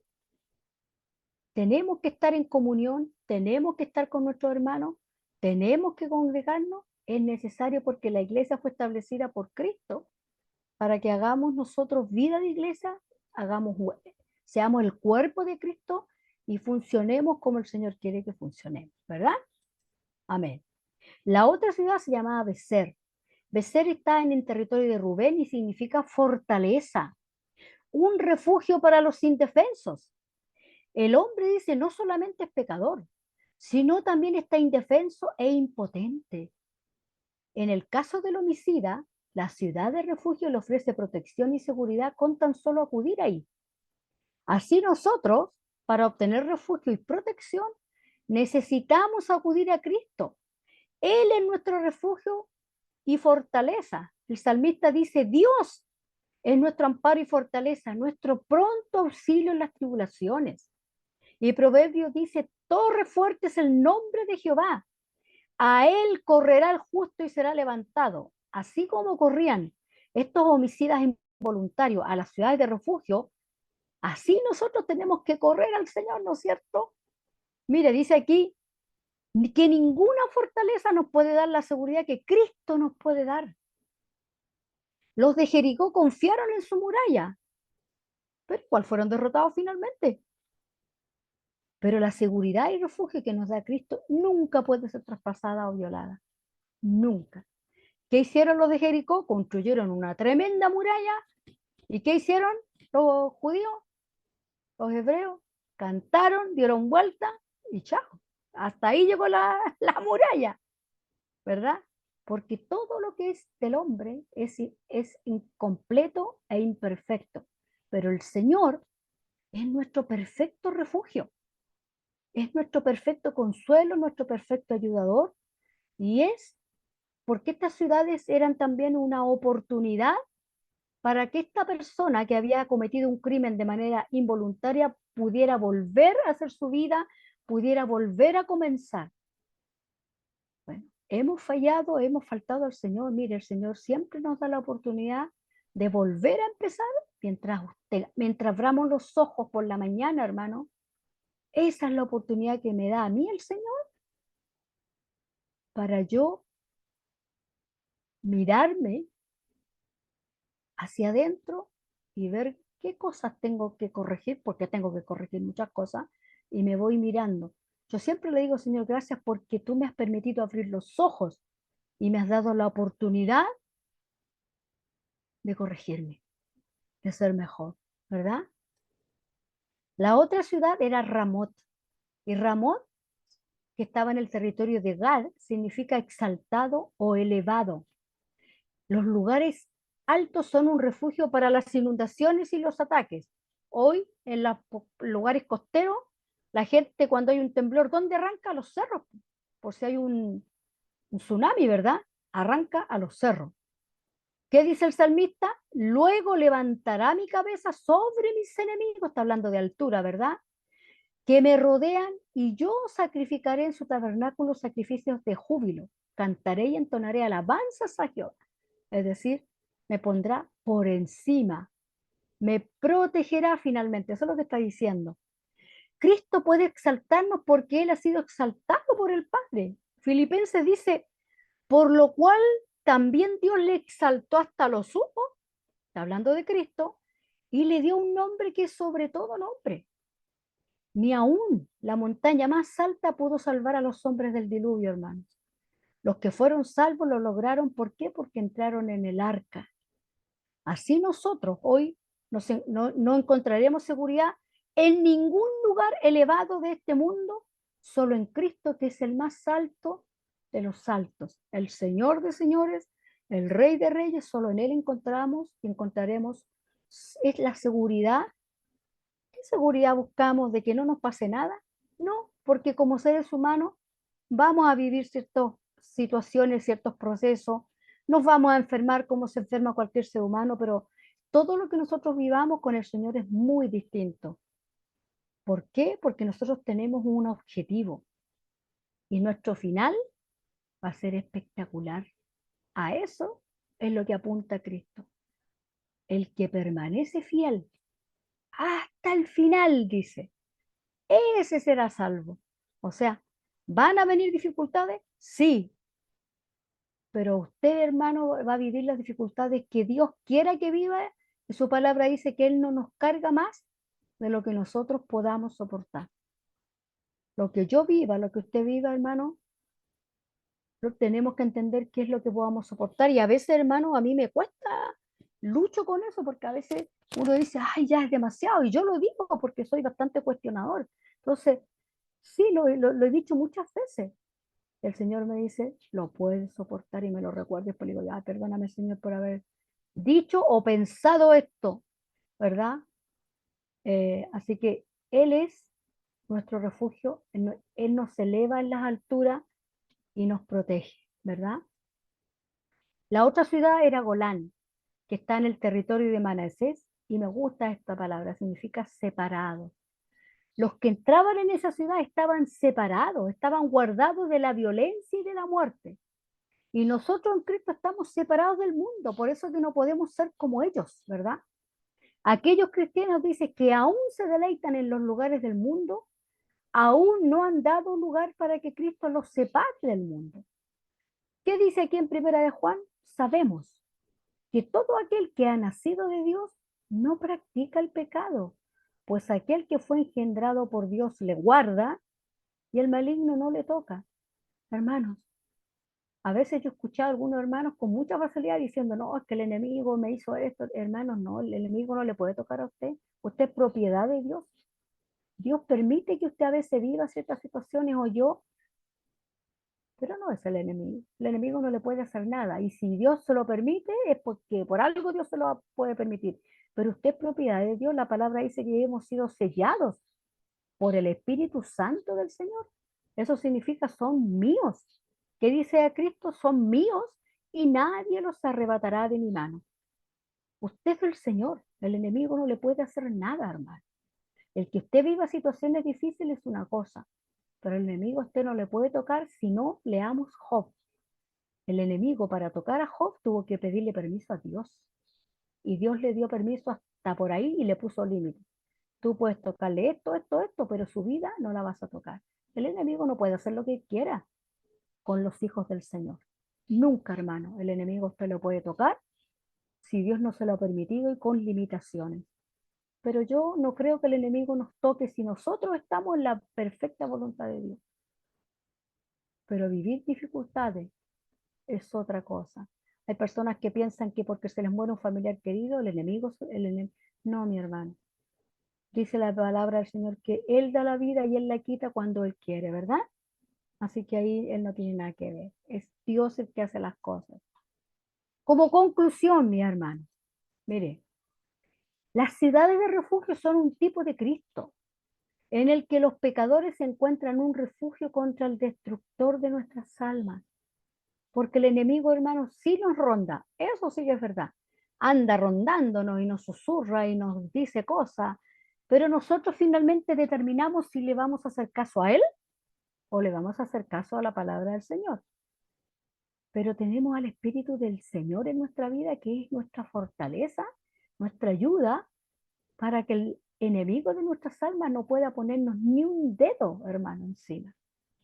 Tenemos que estar en comunión, tenemos que estar con nuestros hermanos, tenemos que congregarnos. Es necesario porque la iglesia fue establecida por Cristo para que hagamos nosotros vida de iglesia, seamos el cuerpo de Cristo y funcionemos como el Señor quiere que funcionemos, ¿verdad? Amén. La otra ciudad se llamaba Becer. Becer está en el territorio de Rubén y significa fortaleza, un refugio para los indefensos. El hombre dice no solamente es pecador, sino también está indefenso e impotente. En el caso del homicida, la ciudad de refugio le ofrece protección y seguridad con tan solo acudir ahí. Así nosotros, para obtener refugio y protección, necesitamos acudir a Cristo. Él es nuestro refugio y fortaleza. El salmista dice, Dios es nuestro amparo y fortaleza, nuestro pronto auxilio en las tribulaciones. Y Proverbios dice, torre fuerte es el nombre de Jehová. A él correrá el justo y será levantado. Así como corrían estos homicidas involuntarios a las ciudades de refugio, así nosotros tenemos que correr al Señor, ¿no es cierto? Mire, dice aquí que ninguna fortaleza nos puede dar la seguridad que Cristo nos puede dar. Los de Jericó confiaron en su muralla, pero ¿cuál fueron derrotados finalmente? Pero la seguridad y refugio que nos da Cristo nunca puede ser traspasada o violada. Nunca. ¿Qué hicieron los de Jericó? Construyeron una tremenda muralla. ¿Y qué hicieron los judíos, los hebreos? Cantaron, dieron vuelta y chao. Hasta ahí llegó la muralla, ¿verdad? Porque todo lo que es del hombre es incompleto e imperfecto. Pero el Señor es nuestro perfecto refugio. Es nuestro perfecto consuelo, nuestro perfecto ayudador. Y es porque estas ciudades eran también una oportunidad para que esta persona que había cometido un crimen de manera involuntaria pudiera volver a hacer su vida, pudiera volver a comenzar. Bueno, hemos fallado, hemos faltado al Señor. Mire, el Señor siempre nos da la oportunidad de volver a empezar mientras abramos los ojos por la mañana, hermano. Esa es la oportunidad que me da a mí el Señor para yo mirarme hacia adentro y ver qué cosas tengo que corregir, porque tengo que corregir muchas cosas, y me voy mirando. Yo siempre le digo, Señor, gracias porque tú me has permitido abrir los ojos y me has dado la oportunidad de corregirme, de ser mejor, ¿verdad? La otra ciudad era Ramot, y Ramot, que estaba en el territorio de Gad, significa exaltado o elevado. Los lugares altos son un refugio para las inundaciones y los ataques. Hoy, en los lugares costeros, la gente cuando hay un temblor, ¿dónde arranca? A los cerros. Por si hay un tsunami, ¿verdad? Arranca a los cerros. ¿Qué dice el salmista? Luego levantará mi cabeza sobre mis enemigos. Está hablando de altura, ¿verdad? Que me rodean y yo sacrificaré en su tabernáculo sacrificios de júbilo. Cantaré y entonaré alabanzas a Jehová. Es decir, me pondrá por encima, me protegerá finalmente. Eso es lo que está diciendo. Cristo puede exaltarnos porque Él ha sido exaltado por el Padre. Filipenses dice, por lo cual también Dios le exaltó hasta lo sumo, está hablando de Cristo, y le dio un nombre que es sobre todo nombre. Ni aún la montaña más alta pudo salvar a los hombres del diluvio, hermanos. Los que fueron salvos lo lograron, ¿por qué? Porque entraron en el arca. Así nosotros hoy no encontraremos seguridad en ningún lugar elevado de este mundo, solo en Cristo, que es el más alto de los altos, el Señor de señores, el Rey de reyes. Solo en Él encontraremos es la seguridad. ¿Qué seguridad buscamos de que no nos pase nada? No, porque como seres humanos vamos a vivir ciertas situaciones, ciertos procesos, nos vamos a enfermar como se enferma cualquier ser humano, pero todo lo que nosotros vivamos con el Señor es muy distinto. ¿Por qué? Porque nosotros tenemos un objetivo y nuestro final va a ser espectacular. A eso es lo que apunta Cristo. El que permanece fiel hasta el final, dice, ese será salvo. O sea, ¿van a venir dificultades? Sí, pero usted, hermano, va a vivir las dificultades que Dios quiera que viva, y su palabra dice que Él no nos carga más de lo que nosotros podamos soportar. Lo que yo viva, lo que usted viva, hermano, tenemos que entender qué es lo que podamos soportar. Y a veces, hermano, a mí me cuesta, lucho con eso, porque a veces uno dice, ay, ya es demasiado, y yo lo digo porque soy bastante cuestionador. Entonces, sí, lo he dicho muchas veces. El Señor me dice, lo puedes soportar, y me lo recuerda, y después le digo, perdóname, Señor, por haber dicho o pensado esto, ¿verdad? Así que Él es nuestro refugio, Él nos eleva en las alturas y nos protege, ¿verdad? La otra ciudad era Golán, que está en el territorio de Manasés, y me gusta esta palabra, significa separado. Los que entraban en esa ciudad estaban separados, estaban guardados de la violencia y de la muerte. Y nosotros en Cristo estamos separados del mundo, por eso que no podemos ser como ellos, ¿verdad? Aquellos cristianos dicen que aún se deleitan en los lugares del mundo, aún no han dado lugar para que Cristo los separe del mundo. ¿Qué dice aquí en Primera de Juan? Sabemos que todo aquel que ha nacido de Dios no practica el pecado, pues aquel que fue engendrado por Dios le guarda y el maligno no le toca. Hermanos, a veces yo he escuchado a algunos hermanos con mucha facilidad diciendo, no, es que el enemigo me hizo esto. Hermanos, no, el enemigo no le puede tocar a usted. Usted es propiedad de Dios. Dios permite que usted a veces viva ciertas situaciones o yo, pero no es el enemigo. El enemigo no le puede hacer nada. Y si Dios se lo permite, es porque por algo Dios se lo puede permitir. Pero usted es propiedad de Dios. La palabra dice que hemos sido sellados por el Espíritu Santo del Señor. Eso significa son míos. ¿Qué dice a Cristo? Son míos y nadie los arrebatará de mi mano. Usted es el Señor. El enemigo no le puede hacer nada, hermano. El que usted viva situaciones difíciles es una cosa, pero el enemigo a usted no le puede tocar si no leamos Job. El enemigo para tocar a Job tuvo que pedirle permiso a Dios. Y Dios le dio permiso hasta por ahí y le puso límites. Tú puedes tocarle esto, pero su vida no la vas a tocar. El enemigo no puede hacer lo que quiera con los hijos del Señor. Nunca, hermano, el enemigo usted lo puede tocar si Dios no se lo ha permitido y con limitaciones. Pero yo no creo que el enemigo nos toque si nosotros estamos en la perfecta voluntad de Dios. Pero vivir dificultades es otra cosa. Hay personas que piensan que porque se les muere un familiar querido, No, mi hermano. Dice la palabra del Señor que Él da la vida y Él la quita cuando Él quiere, ¿verdad? Así que ahí Él no tiene nada que ver. Es Dios el que hace las cosas. Como conclusión, mi hermano, mire, las ciudades de refugio son un tipo de Cristo, en el que los pecadores encuentran un refugio contra el destructor de nuestras almas. Porque el enemigo, hermano, sí nos ronda, eso sí que es verdad. Anda rondándonos y nos susurra y nos dice cosas, pero nosotros finalmente determinamos si le vamos a hacer caso a él o le vamos a hacer caso a la palabra del Señor. Pero tenemos al Espíritu del Señor en nuestra vida, que es nuestra fortaleza, nuestra ayuda, para que el enemigo de nuestras almas no pueda ponernos ni un dedo, hermano, encima.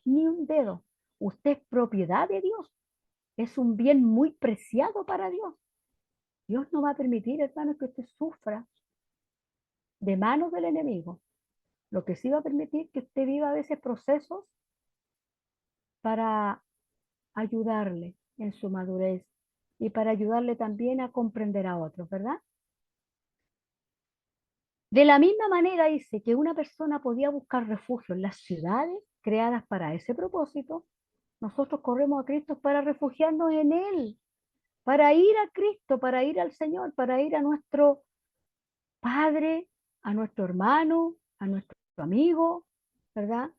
Ni un dedo. Usted es propiedad de Dios. Es un bien muy preciado para Dios. Dios no va a permitir, hermano, que usted sufra de manos del enemigo. Lo que sí va a permitir que usted viva a veces procesos para ayudarle en su madurez y para ayudarle también a comprender a otros, ¿verdad? De la misma manera dice que una persona podía buscar refugio en las ciudades creadas para ese propósito. Nosotros corremos a Cristo para refugiarnos en Él, para ir a Cristo, para ir al Señor, para ir a nuestro Padre, a nuestro hermano, a nuestro amigo, ¿verdad?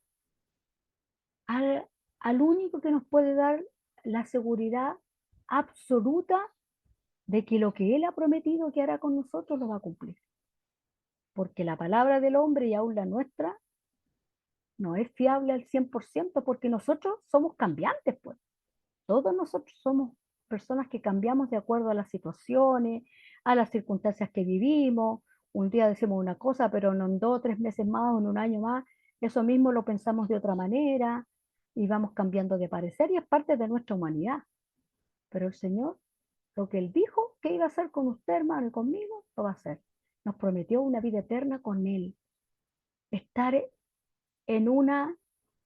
Al único que nos puede dar la seguridad absoluta de que lo que Él ha prometido que hará con nosotros lo va a cumplir. Porque la palabra del hombre y aún la nuestra no es fiable al 100% porque nosotros somos cambiantes, pues. Todos nosotros somos personas que cambiamos de acuerdo a las situaciones, a las circunstancias que vivimos. Un día decimos una cosa, pero en 2 o 3 meses más o en un año más, eso mismo lo pensamos de otra manera y vamos cambiando de parecer y es parte de nuestra humanidad. Pero el Señor, lo que Él dijo que iba a hacer con usted, hermano, y conmigo, lo va a hacer. Nos prometió una vida eterna con Él. Estar en una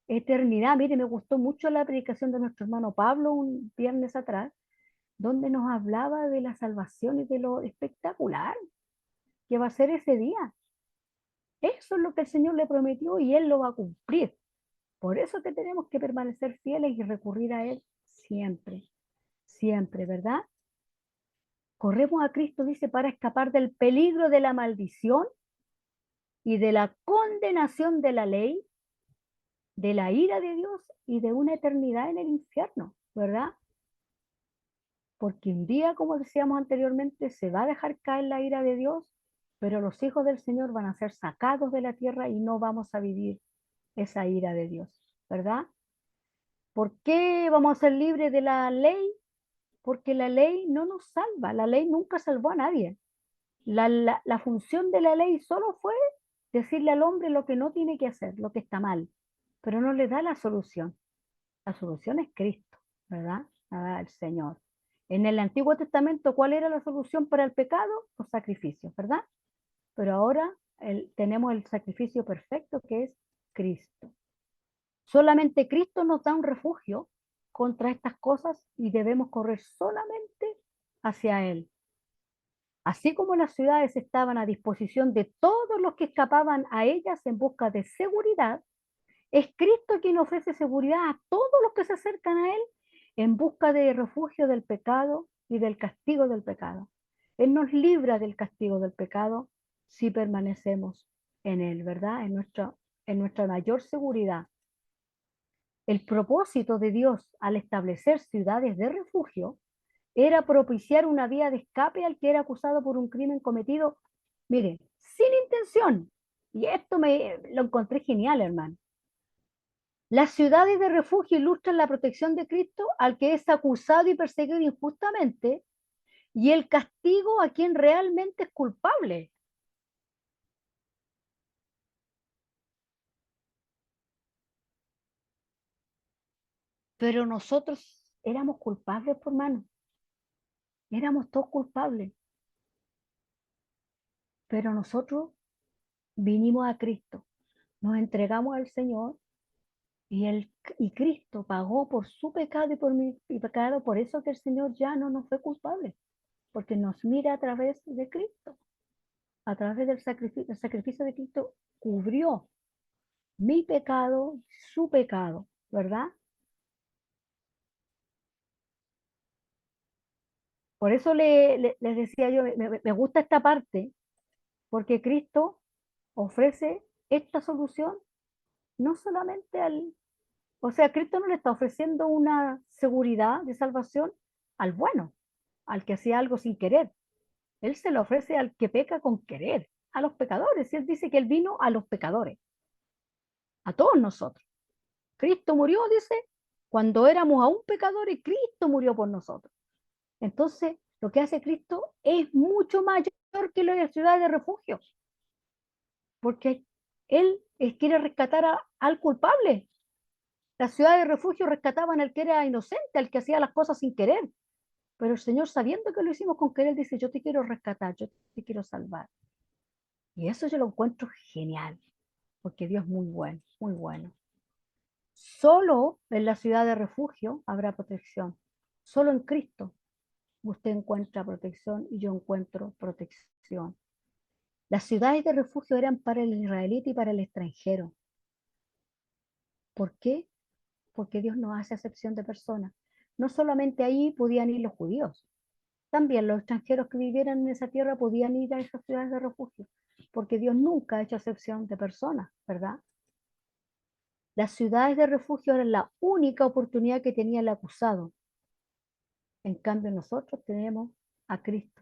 eternidad. Mire, me gustó mucho la predicación de nuestro hermano Pablo un viernes atrás, donde nos hablaba de la salvación y de lo espectacular que va a ser ese día. Eso es lo que el Señor le prometió y Él lo va a cumplir. Por eso que tenemos que permanecer fieles y recurrir a Él siempre, siempre, ¿verdad? Corremos a Cristo, dice, para escapar del peligro de la maldición y de la condenación de la ley, de la ira de Dios y de una eternidad en el infierno, ¿verdad? Porque un día, como decíamos anteriormente, se va a dejar caer la ira de Dios, pero los hijos del Señor van a ser sacados de la tierra y no vamos a vivir esa ira de Dios, ¿verdad? ¿Por qué vamos a ser libres de la ley? Porque la ley no nos salva, la ley nunca salvó a nadie. La función de la ley solo fue decirle al hombre lo que no tiene que hacer, lo que está mal, pero no le da la solución. La solución es Cristo, ¿verdad? El Señor. En el Antiguo Testamento, ¿cuál era la solución para el pecado? Los sacrificios, ¿verdad? Pero ahora tenemos el sacrificio perfecto que es Cristo. Solamente Cristo nos da un refugio contra estas cosas y debemos correr solamente hacia Él. Así como las ciudades estaban a disposición de todos los que escapaban a ellas en busca de seguridad, es Cristo quien ofrece seguridad a todos los que se acercan a Él en busca de refugio del pecado y del castigo del pecado. Él nos libra del castigo del pecado si permanecemos en Él, ¿verdad? En nuestra mayor seguridad. El propósito de Dios al establecer ciudades de refugio era propiciar una vía de escape al que era acusado por un crimen cometido, mire, sin intención. Y esto lo encontré genial, hermano. Las ciudades de refugio ilustran la protección de Cristo al que es acusado y perseguido injustamente y el castigo a quien realmente es culpable. Pero nosotros éramos culpables, por hermano. Éramos todos culpables. Pero nosotros vinimos a Cristo, nos entregamos al Señor y Cristo pagó por su pecado y por mi pecado, por eso que el Señor ya no nos fue culpable, porque nos mira a través de Cristo, a través del sacrificio de Cristo cubrió mi pecado, su pecado, ¿verdad? Por eso les decía yo, me gusta esta parte, porque Cristo ofrece esta solución no solamente o sea, Cristo no le está ofreciendo una seguridad de salvación al bueno, al que hacía algo sin querer. Él se lo ofrece al que peca con querer, a los pecadores. Y él dice que él vino a los pecadores, a todos nosotros. Cristo murió, dice, cuando éramos aún pecadores, Cristo murió por nosotros. Entonces, lo que hace Cristo es mucho mayor que la ciudad de refugio, porque él quiere rescatar al culpable. Las ciudades de refugio rescataban al que era inocente, al que hacía las cosas sin querer. Pero el Señor, sabiendo que lo hicimos con querer, dice, yo te quiero rescatar, yo te quiero salvar. Y eso yo lo encuentro genial, porque Dios es muy bueno, muy bueno. Solo en la ciudad de refugio habrá protección. Solo en Cristo usted encuentra protección y yo encuentro protección. Las ciudades de refugio eran para el israelita y para el extranjero. ¿Por qué? Porque Dios no hace acepción de personas. No solamente ahí podían ir los judíos, también los extranjeros que vivieran en esa tierra podían ir a esas ciudades de refugio, porque Dios nunca ha hecho excepción de personas, ¿verdad? Las ciudades de refugio eran la única oportunidad que tenía el acusado. En cambio, nosotros tenemos a Cristo,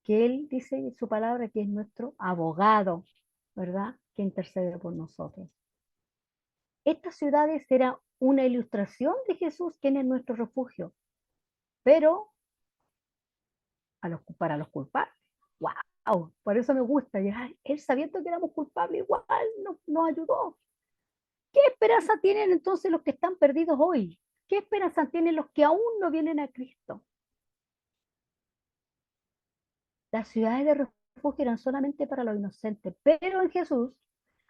que Él dice en su palabra que es nuestro abogado, ¿verdad? Que intercede por nosotros. Estas ciudades eran una ilustración de Jesús, quien es nuestro refugio, pero para los culpables. ¡Wow! Por eso me gusta. Ya, él sabiendo que éramos culpables, igual nos ayudó. ¿Qué esperanza tienen entonces los que están perdidos hoy? ¿Qué esperanza tienen los que aún no vienen a Cristo? Las ciudades de refugio eran solamente para los inocentes, pero en Jesús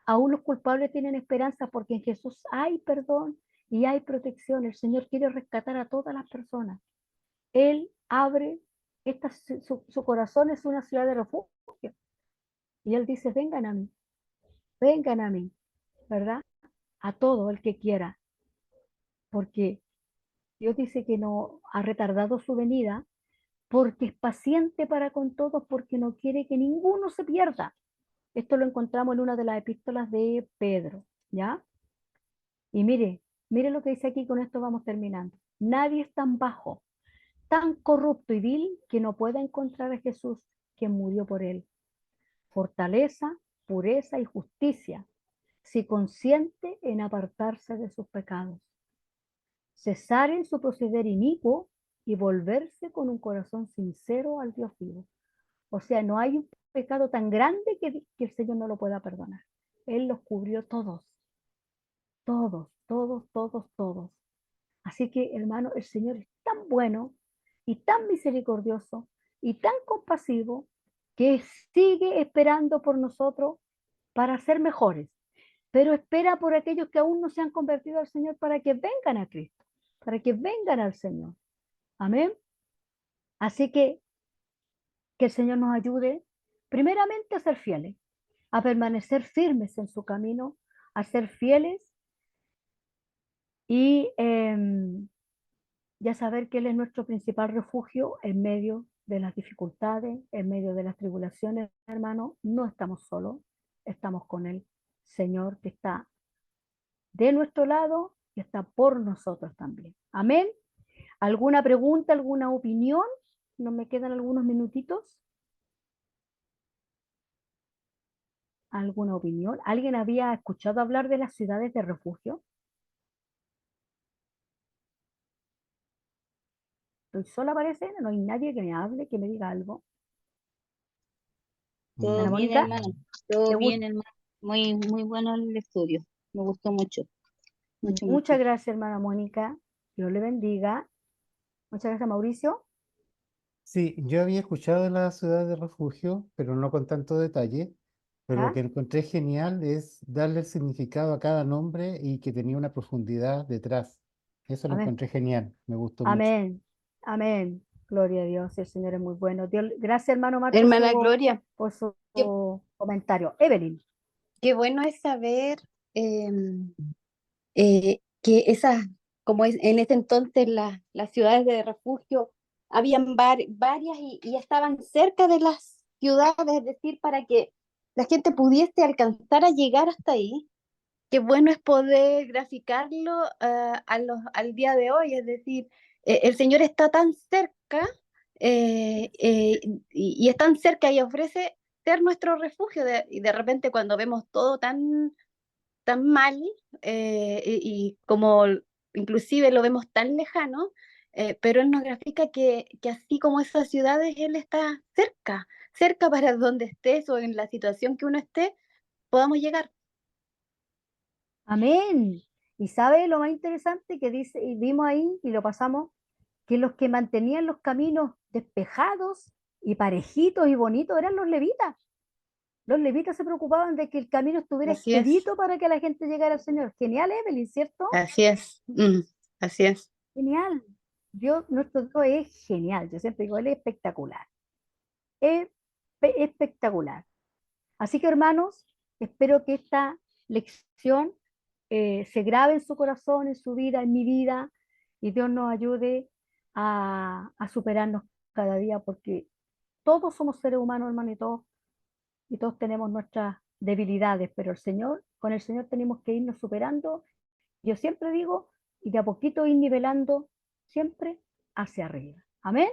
aún los culpables tienen esperanza porque en Jesús hay perdón y hay protección. El Señor quiere rescatar a todas las personas. Él abre, su corazón es una ciudad de refugio. Y Él dice, vengan a mí, ¿verdad? A todo el que quiera, porque Dios dice que no ha retardado su venida, porque es paciente para con todos, porque no quiere que ninguno se pierda. Esto lo encontramos en una de las epístolas de Pedro, ¿ya? Y mire lo que dice aquí, con esto vamos terminando. Nadie es tan bajo, tan corrupto y vil que no pueda encontrar a Jesús, quien murió por él. Fortaleza, pureza y justicia, si consiente en apartarse de sus pecados, cesar en su proceder inicuo y volverse con un corazón sincero al Dios vivo. O sea, no hay un pecado tan grande que el Señor no lo pueda perdonar. Él los cubrió todos, todos, todos, todos, todos. Así que, hermano, el Señor es tan bueno y tan misericordioso y tan compasivo que sigue esperando por nosotros para ser mejores, pero espera por aquellos que aún no se han convertido al Señor para que vengan a Cristo, para que vengan al Señor. Amén. Así que el Señor nos ayude primeramente a ser fieles, a permanecer firmes en su camino, a ser fieles y ya saber que Él es nuestro principal refugio en medio de las dificultades, en medio de las tribulaciones, hermano. No estamos solos, estamos con el Señor que está de nuestro lado y está por nosotros también. Amén. ¿Alguna pregunta, alguna opinión? Nos me quedan algunos minutitos. ¿Alguna opinión? ¿Alguien había escuchado hablar de las ciudades de refugio? Estoy sola, parece, no hay nadie que me hable, que me diga algo. Todo Ana Mm, bien, Mónica, hermano. ¿te Todo gusta? bien, hermano. Muy, muy bueno el estudio. Me gustó mucho. Mucho, Muchas mucho. gracias, hermana Mónica. Dios le bendiga. Muchas gracias, Mauricio. Sí, yo había escuchado de la ciudad de refugio, pero no con tanto detalle. Pero lo ¿Ah? que encontré genial es darle el significado a cada nombre y que tenía una profundidad detrás. Eso lo Amén. encontré genial, me gustó mucho. Amén. Amén. Gloria a Dios. El Señor es muy bueno. Gracias, hermano Mar, Hermana Gloria, por su qué, comentario. Evelyn. qué bueno es saber que esas, como es, en ese entonces las ciudades de refugio, habían varias y estaban cerca de las ciudades, es decir, para que la gente pudiese alcanzar a llegar hasta ahí. Qué bueno es poder graficarlo al día de hoy, es decir, el Señor está tan cerca y es tan cerca y ofrece ser nuestro refugio y de repente cuando vemos todo tan mal y como inclusive lo vemos tan lejano, pero Él nos grafica que así como esas ciudades, Él está cerca para donde estés o en la situación que uno esté, podamos llegar. Amén. Y sabe lo más interesante que dice, y vimos ahí y lo pasamos, que los que mantenían los caminos despejados y parejitos y bonitos eran los levitas. Los levitas se preocupaban de que el camino estuviera Así es, expedito para que la gente llegara al Señor. Genial, Evelyn, ¿cierto? así es, así es. Genial. Dios, nuestro Dios es genial. Yo siempre digo, Él es espectacular. Es espectacular. Así que, hermanos, espero que esta lección se grabe en su corazón, en su vida, en mi vida, y Dios nos ayude a superarnos cada día, porque todos somos seres humanos, hermano, y todos tenemos nuestras debilidades, pero con el Señor tenemos que irnos superando. Yo siempre digo, y de a poquito ir nivelando siempre hacia arriba. Amén.